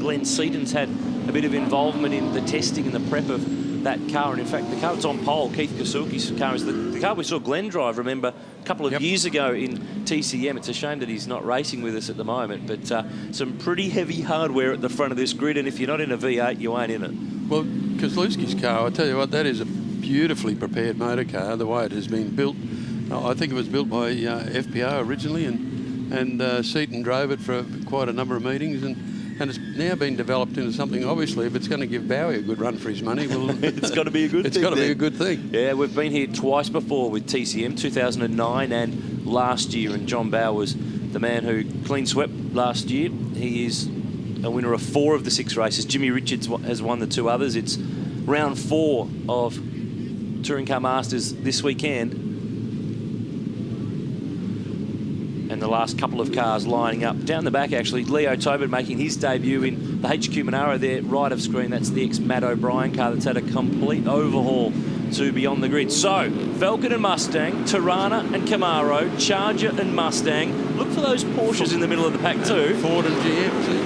Glenn Seaton's had a bit of involvement in the testing and the prep of that car. And in fact, the car that's on pole, Keith Kasuki's car, is the car we saw Glenn drive, remember, a couple of years ago in TCM. It's a shame that he's not racing with us at the moment, but some pretty heavy hardware at the front of this grid, and if you're not in a V8, you ain't in it. Well, Kozlowski's car, I tell you what, that is a beautifully prepared motor car, the way it has been built. I think it was built by FPO originally, and Seaton drove it for quite a number of meetings, and it's now been developed into something. Obviously, if it's going to give Bowie a good run for his money, well, it's got to be a good thing. It's got to be a good thing. Yeah, we've been here twice before with TCM, 2009 and last year, and John Bowe was the man who clean swept last year. He is a winner of 4 of the 6 races. Jimmy Richards has won the 2 others. It's round 4 of Touring Car Masters this weekend. And the last couple of cars lining up. Down the back, actually, Leo Tobin making his debut in the HQ Monaro there, right of screen. That's the ex-Matt O'Brien car that's had a complete overhaul to be on the grid. So, Falcon and Mustang, Tirana and Camaro, Charger and Mustang. Look for those Porsches in the middle of the pack too. Ford and GM, see?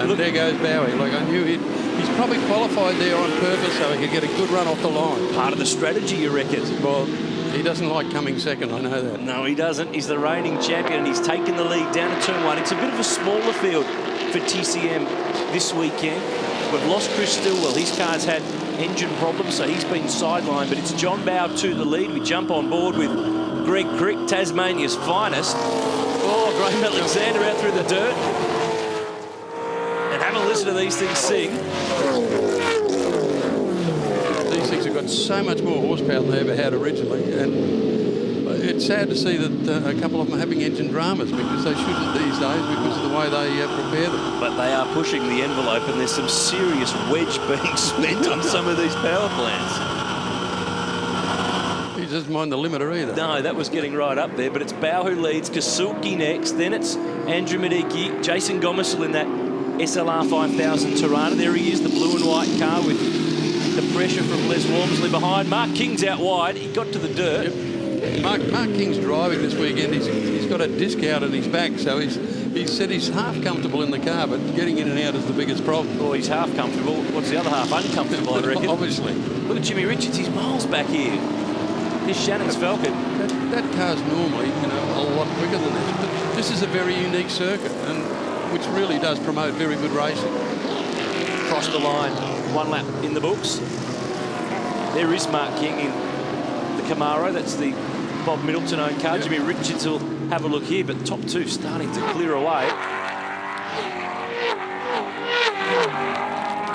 And look, there goes Bowie. Like, I knew he's probably qualified there on purpose so he could get a good run off the line. Part of the strategy, you reckon? Well, he doesn't like coming second, I know that. No, he doesn't. He's the reigning champion, and he's taken the lead down to turn 1. It's a bit of a smaller field for TCM this weekend. We've lost Chris Stillwell. His car's had engine problems, so he's been sidelined, but it's John Bowe to the lead. We jump on board with Greg Crick, Tasmania's finest. Oh, Graham Alexander out through the dirt. And have a listen to these things sing. These things have got so much more horsepower than they ever had originally, and it's sad to see that a couple of them are having engine dramas, because they shouldn't these days because of the way they prepare them. But they are pushing the envelope, and there's some serious wedge being spent on some of these power plants. He doesn't mind the limiter either. No, that was getting right up there, but it's Bowe who leads, Kasuki next, then it's Andrew Medicki, Jason Gomersel in that SLR 5000 Tirana. There he is, the blue and white car with the pressure from Les Walmsley behind. Mark King's out wide. He got to the dirt. Yep. Mark King's driving this weekend. He's got a disc out on his back, so he said he's half comfortable in the car, but getting in and out is the biggest problem. Oh, he's half comfortable. What's the other half? Uncomfortable, I reckon. Obviously. Look at Jimmy Richards. He's miles back here. Here's Shannon's Falcon. That car's normally, a lot quicker than this, but this is a very unique circuit, and which really does promote very good racing. Cross the line. 1 lap in the books. There is Mark King in the Camaro. That's the Bob Middleton owned car. Yep. Jimmy Richards will have a look here, but top 2 starting to clear away.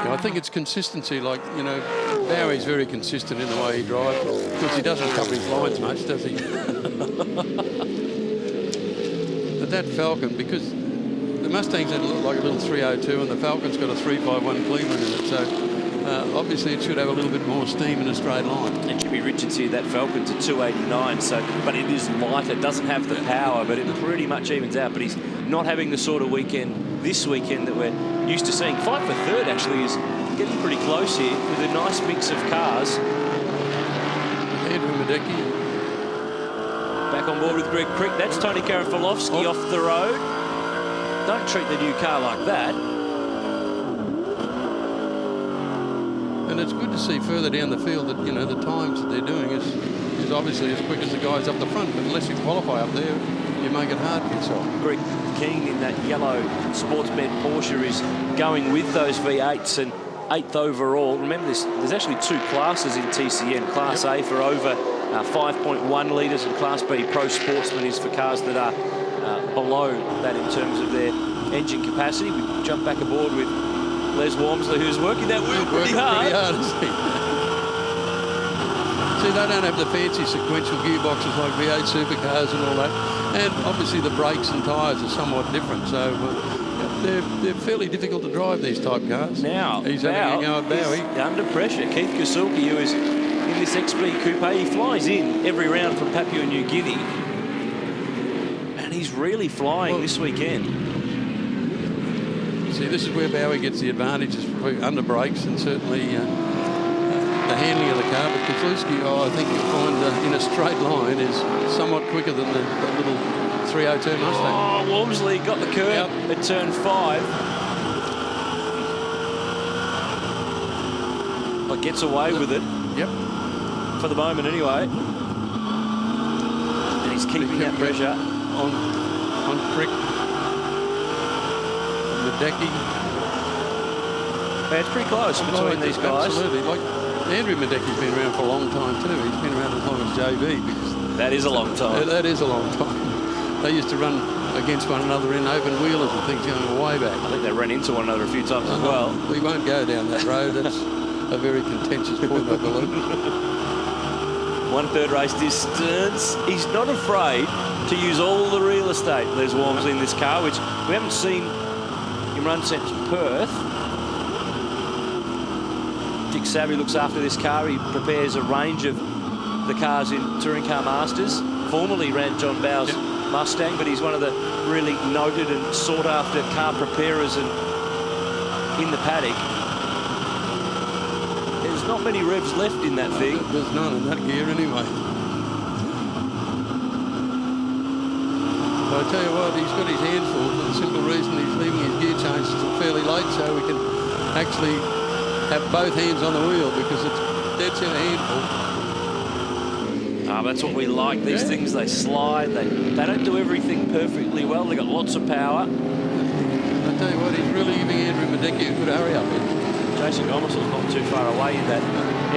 Yeah, I think it's consistency. Like, Bowie's very consistent in the way he drives, because he doesn't cover his lines much, does he? But that Falcon, because the Mustang's like a little 302 and the Falcon's got a 351 Cleveland in it, so obviously it should have a little bit more steam in a straight line. And Jimmy Richards here, that Falcon's a 289, but it is lighter, doesn't have the power, but it pretty much evens out. But he's not having the sort of weekend this weekend that we're used to seeing. Fight for third actually is getting pretty close here with a nice mix of cars. Andrew Medicki. Back on board with Greg Crick. That's Tony Karafilovsky off the road. Don't treat the new car like that. And it's good to see further down the field that, the times that they're doing is obviously as quick as the guys up the front. But unless you qualify up there, you make it hard for yourself. Greg Keane in that yellow sports bed Porsche is going with those V8s and 8th overall. Remember this, there's actually 2 classes in TCN. Class A for over 5.1 litres, and Class B Pro Sportsman is for cars that are below that in terms of their engine capacity. We jump back aboard with Les Walmsley, who's working that wheel pretty hard. See, they don't have the fancy sequential gearboxes like V8 supercars and all that. And obviously the brakes and tyres are somewhat different. So they're fairly difficult to drive, these type cars. Now, he's having a go at Bowie. Under pressure. Keith Kasuki, who is in this XB Coupe, he flies in every round from Papua New Guinea. And he's really flying this weekend. See, this is where Bowie gets the advantages under brakes and certainly the handling of the car. But Kozlowski, I think you'll find in a straight line is somewhat quicker than the little 302 Mustang. Oh, Walmsley got the curb at turn 5. Well, gets away with it. Yep. For the moment, anyway. And he's keeping that pressure on Frick. Medecky. Yeah, it's pretty close between these guys. Absolutely. Like Andrew Medecky's been around for a long time too. He's been around as long as JB. Because that is a long time. That is a long time. They used to run against one another in open wheelers and things going way back. I think they ran into one another a few times as well. We won't go down that road. That's a very contentious point, I believe. 1/3 race distance. He's not afraid to use all the real estate, Les Walmsley, in this car, which we haven't seen him run since Perth. Dick Savvy looks after this car. He prepares a range of the cars in Touring Car Masters. Formerly ran John Bowes' Mustang, but he's one of the really noted and sought-after car preparers and in the paddock. There's not many revs left in that thing. There's none in that gear anyway. But I tell you what, he's got his hands full for the simple reason he's leaving his gear change fairly late, so we can actually have both hands on the wheel because it's dead set a handful. That's what we like. These things, they slide. They don't do everything perfectly well. They've got lots of power. I tell you what, he's really giving Andrew Medecky a good hurry up in. Jason Gomersall's not too far away in that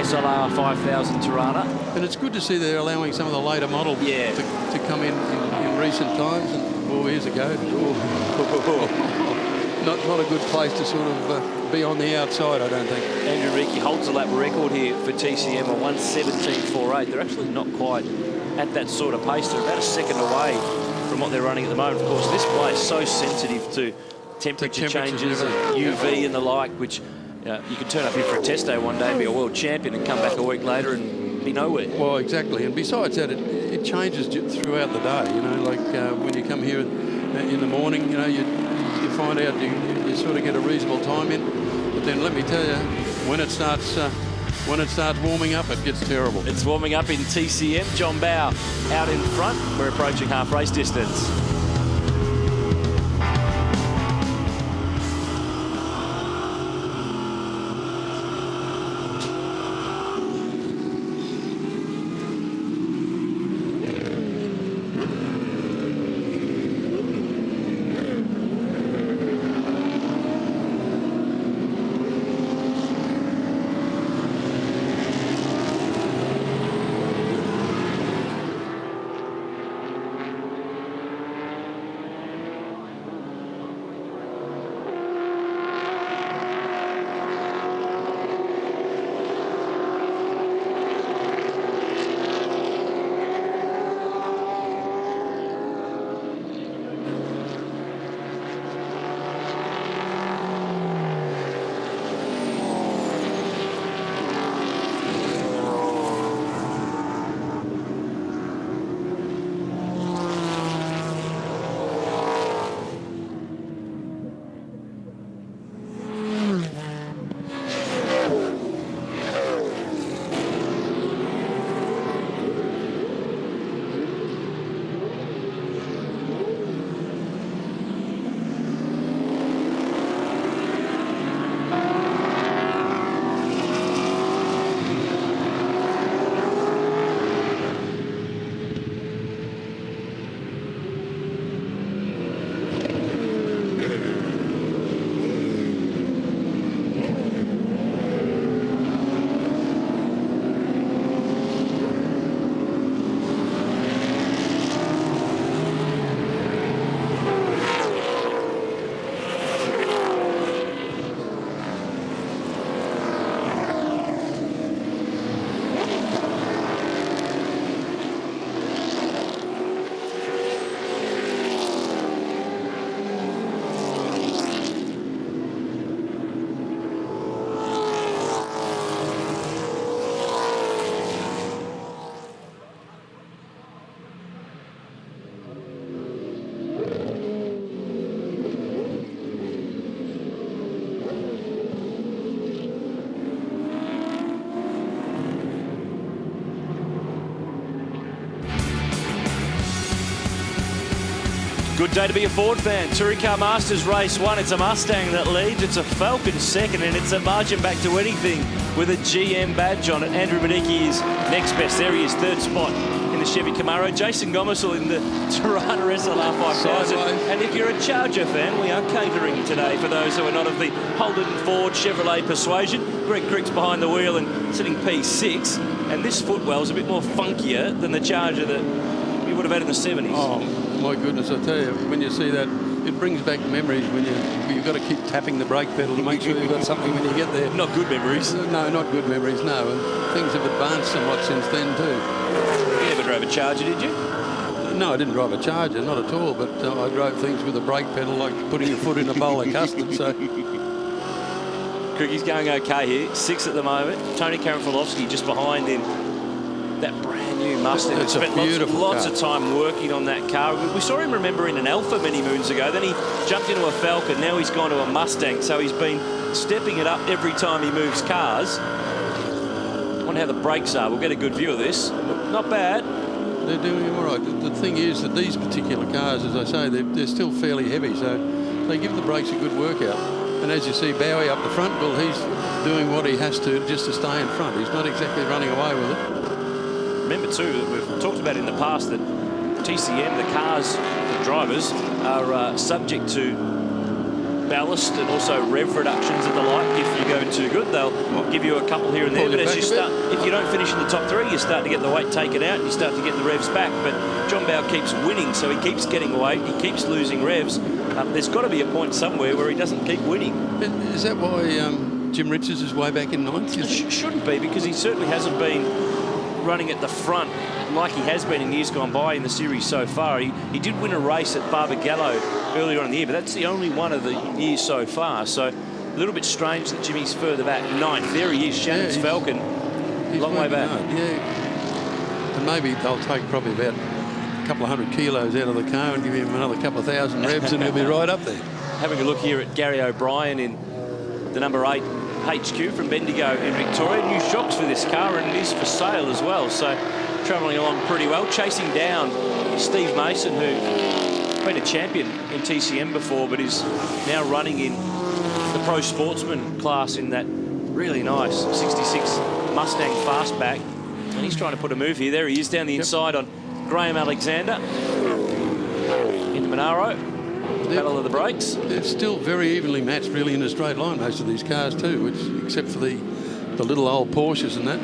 SLR 5000 Tirana. And it's good to see they're allowing some of the later models to come in recent times. And 4 years ago, not a good place to sort of be on the outside, I don't think. Andrew Ricci holds the lap record here for TCM, a 1:17.48. They're actually not quite at that sort of pace. They're about a second away from what they're running at the moment. Of course, this place is so sensitive to temperature changes and UV and the like, which you can turn up here for a test day one day and be a world champion and come back a week later and be nowhere. Well, exactly. And besides that, it changes throughout the day. You know, like when you come here in the morning, you know, you find out you sort of get a reasonable time in. But then let me tell you, when it starts warming up, it gets terrible. It's warming up in TCM. John Bowe out in front. We're approaching half race distance. Good day to be a Ford fan. Touring Car Masters Race 1. It's a Mustang that leads. It's a Falcon second, and it's a margin back to anything with a GM badge on it. Andrew Badicki is next best. There he is, third spot in the Chevy Camaro. Jason Gomersall in the Toronto SLR 5000. And if you're a Charger fan, we are catering today for those who are not of the Holden Ford Chevrolet persuasion. Greg Crick's behind the wheel and sitting P6. And this footwell's a bit more funkier than the Charger that you would have had in the 70s. Oh, my goodness, I tell you, when you see that, it brings back memories when you've got to keep tapping the brake pedal to make sure you've got something when you get there. Not good memories. No, not good memories, no. And things have advanced somewhat since then, too. You never drove a Charger, did you? No, I didn't drive a Charger, not at all, but I drove things with a brake pedal like putting your foot in a bowl of custard, so... Crickie's going okay here, 6 at the moment. Tony Karanfilovsky just behind in that brand new Mustang. It's spent a beautiful lots car. of time working on that car. We saw him, remember, in an Alfa many moons ago. Then he jumped into a Falcon. Now he's gone to a Mustang. So he's been stepping it up every time he moves cars. I wonder how the brakes are. We'll get a good view of this. Not bad. They're doing all right. The thing is that these particular cars, as I say, they're still fairly heavy, so they give the brakes a good workout. And as you see Bowie up the front, well, he's doing what he has to just to stay in front. He's not exactly running away with it. Remember too that we've talked about in the past that TCM, the cars, the drivers, are subject to ballast and also rev reductions and the like. If you go too good, they'll give you a couple here and there. But as you start, if you don't finish in the top 3, you start to get the weight taken out and you start to get the revs back. But John Bowe keeps winning, so he keeps getting weight, he keeps losing revs. There's got to be a point somewhere where he doesn't keep winning. Is that why Jim Richards is way back in ninth? Shouldn't be, because he certainly hasn't been running at the front like he has been in years gone by in the series so far. He did win a race at Barbagallo earlier on in the year, but that's the only one of the years so far. So a little bit strange that Jimmy's further back, ninth. There he is, Shannon's Falcon, long way back. Hard, yeah. And maybe they'll take probably about a couple of 100 kilos out of the car and give him another couple of thousand revs and he'll be right up there. Having a look here at Gary O'Brien in the number 8 HQ from Bendigo in Victoria. New shocks for this car, and it is for sale as well. So travelling along pretty well. Chasing down Steve Mason, who's been a champion in TCM before, but is now running in the Pro Sportsman class in that really nice 66 Mustang Fastback. And he's trying to put a move here. There he is down the inside on Graham Alexander into Monaro. Pedal of the brakes. They're still very evenly matched, really, in a straight line, most of these cars too, which, except for the little old Porsches and that,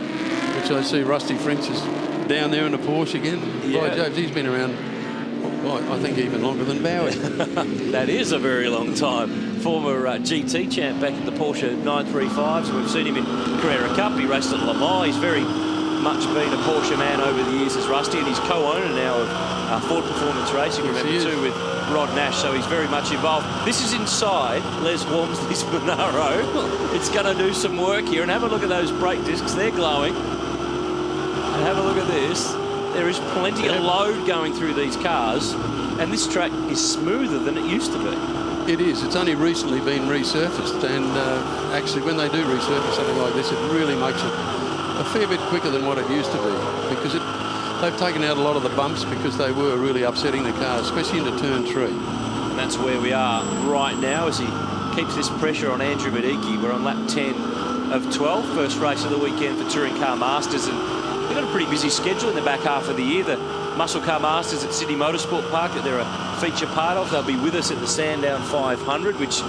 which I see Rusty French is down there in a Porsche again. Yeah. By Jove, he's been around, well, I think, even longer than Bowie. That is a very long time. Former GT champ back at the Porsche 935s. We've seen him in Carrera Cup. He raced at Le Mans. He's very much been a Porsche man over the years as Rusty, and he's co-owner now of Ford Performance Racing, remember, too, with Rod Nash, so he's very much involved. This is inside Les Walmsley's Monaro. It's going to do some work here, and have a look at those brake discs. They're glowing. And have a look at this. There is plenty of load going through these cars, and this track is smoother than it used to be. It is. It's only recently been resurfaced, and actually when they do resurface something like this, it really makes it a fair bit quicker than what it used to be, because they've taken out a lot of the bumps because they were really upsetting the car, especially into turn 3. And that's where we are right now as he keeps this pressure on Andrew Badicki. We're on lap 10 of 12, first race of the weekend for Touring Car Masters, and we've got a pretty busy schedule in the back half of the year. The Muscle Car Masters at Sydney Motorsport Park that they're a feature part of. They'll be with us at the Sandown 500, which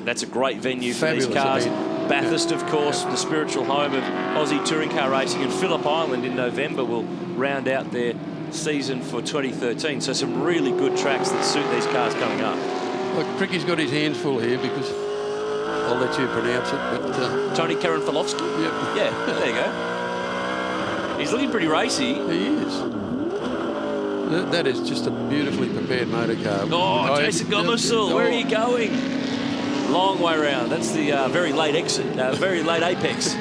that's a great venue for these cars. Bathurst, of course, the spiritual home of Aussie touring car racing, and Phillip Island in November will round out their season for 2013. So some really good tracks that suit these cars coming up. Look, Pricky's got his hands full here because I'll let you pronounce it, but... Tony Karanfilovsky? Yep. Yeah, there you go. He's looking pretty racy. He is. That is just a beautifully prepared motor car. Oh, Jason Gomersall, where are you going? Long way around. That's the very late exit, very late apex.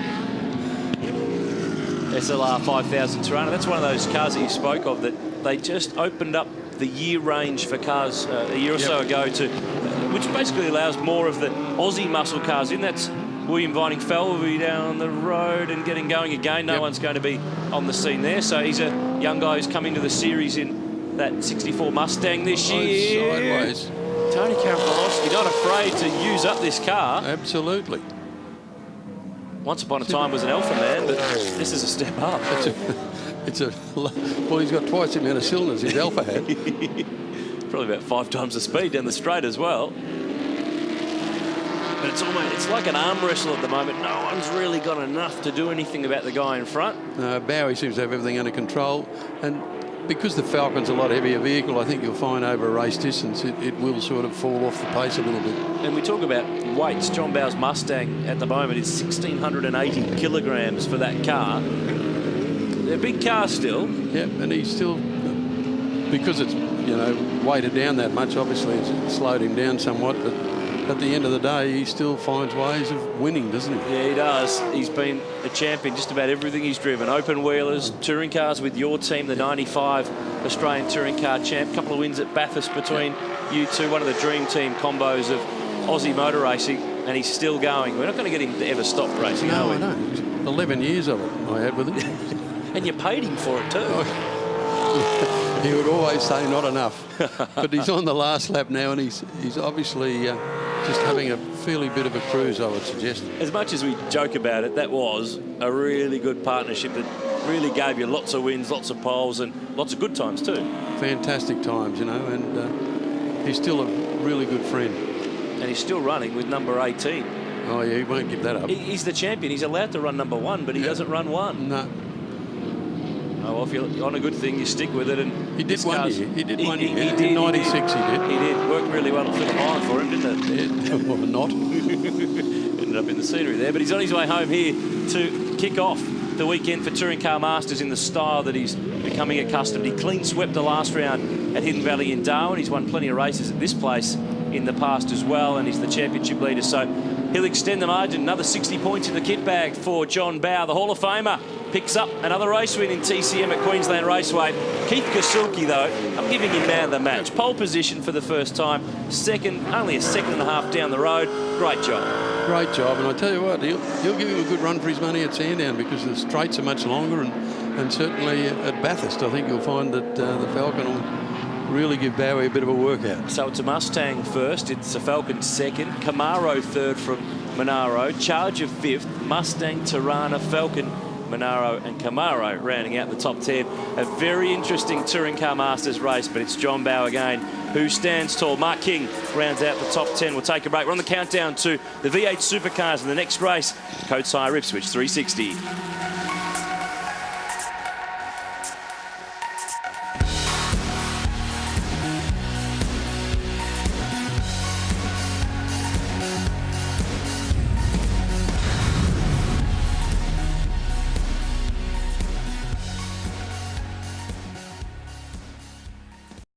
SLR 5000 Toronto. That's one of those cars that you spoke of that they just opened up the year range for cars a year or so ago, to which basically allows more of the Aussie muscle cars in. That's William Vining Fell will be down the road and getting going again. No one's going to be on the scene there. So he's a young guy who's come into the series in that 64 Mustang this year. Sideways. Tony Karafalowski not afraid to use up this car. Absolutely. Once upon a time was an alpha man, but this is a step up. Well, he's got twice the amount of cylinders his alpha had. Probably about 5 times the speed down the straight as well. But it's like an arm wrestle at the moment. No one's really got enough to do anything about the guy in front. Bowie seems to have everything under control, and because the Falcon's a lot heavier vehicle, I think you'll find over a race distance it will sort of fall off the pace a little bit. And we talk about weights. John Bow's Mustang at the moment is 1,680 kilograms for that car. They're a big car still. Yeah, and he's still, because it's, you know, weighted down that much, obviously it's slowed him down somewhat, but at the end of the day, he still finds ways of winning, doesn't he? Yeah, he does. He's been a champion just about everything he's driven. Open wheelers, touring cars with your team, the 95 Australian touring car champ. Couple of wins at Bathurst between you two. One of the dream team combos of Aussie motor racing, and he's still going. We're not going to get him to ever stop racing, No, are we? I don't. 11 years of it I had with him. And you paid him for it too. He would always say not enough. But he's on the last lap now, and he's obviously just having a fairly bit of a cruise, I would suggest. As much as we joke about it, that was a really good partnership that really gave you lots of wins, lots of poles, and lots of good times too. Fantastic times, you know, and he's still a really good friend. And he's still running with number 18. Oh, yeah, he won't give that up. He's the champion. He's allowed to run number 1, but he doesn't run 1. No. Oh, well, if you're on a good thing, you stick with it. And He did one year. He did one year. He did. In 96 he did. He did. Worked really well at Phillip Island for him, didn't it? Yeah, well, not. Ended up in the scenery there, but he's on his way home here to kick off the weekend for Touring Car Masters in the style that he's becoming accustomed. He clean swept the last round at Hidden Valley in Darwin. He's won plenty of races at this place in the past as well, and he's the championship leader. So he'll extend the margin. Another 60 points in the kit bag for John Bow. The Hall of Famer picks up another race win in TCM at Queensland Raceway. Keith Kasulki, though, I'm giving him man of the match. Pole position for the first time. Second, only a second and a half down the road. Great job. Great job, and I tell you what, he'll give him a good run for his money at Sandown, because the straights are much longer, and certainly at Bathurst, I think you'll find that the Falcon will really give Bowie a bit of a workout. So it's a Mustang first, it's a Falcon second, Camaro third from Monaro, Charger fifth, Mustang, Tirana, Falcon, Monaro and Camaro rounding out the top 10. A very interesting Touring Car Masters race, but it's John Bow again who stands tall. Mark King rounds out the top 10. We'll take a break. We're on the countdown to the V8 Supercars in the next race. Code Sire Ipswich 360.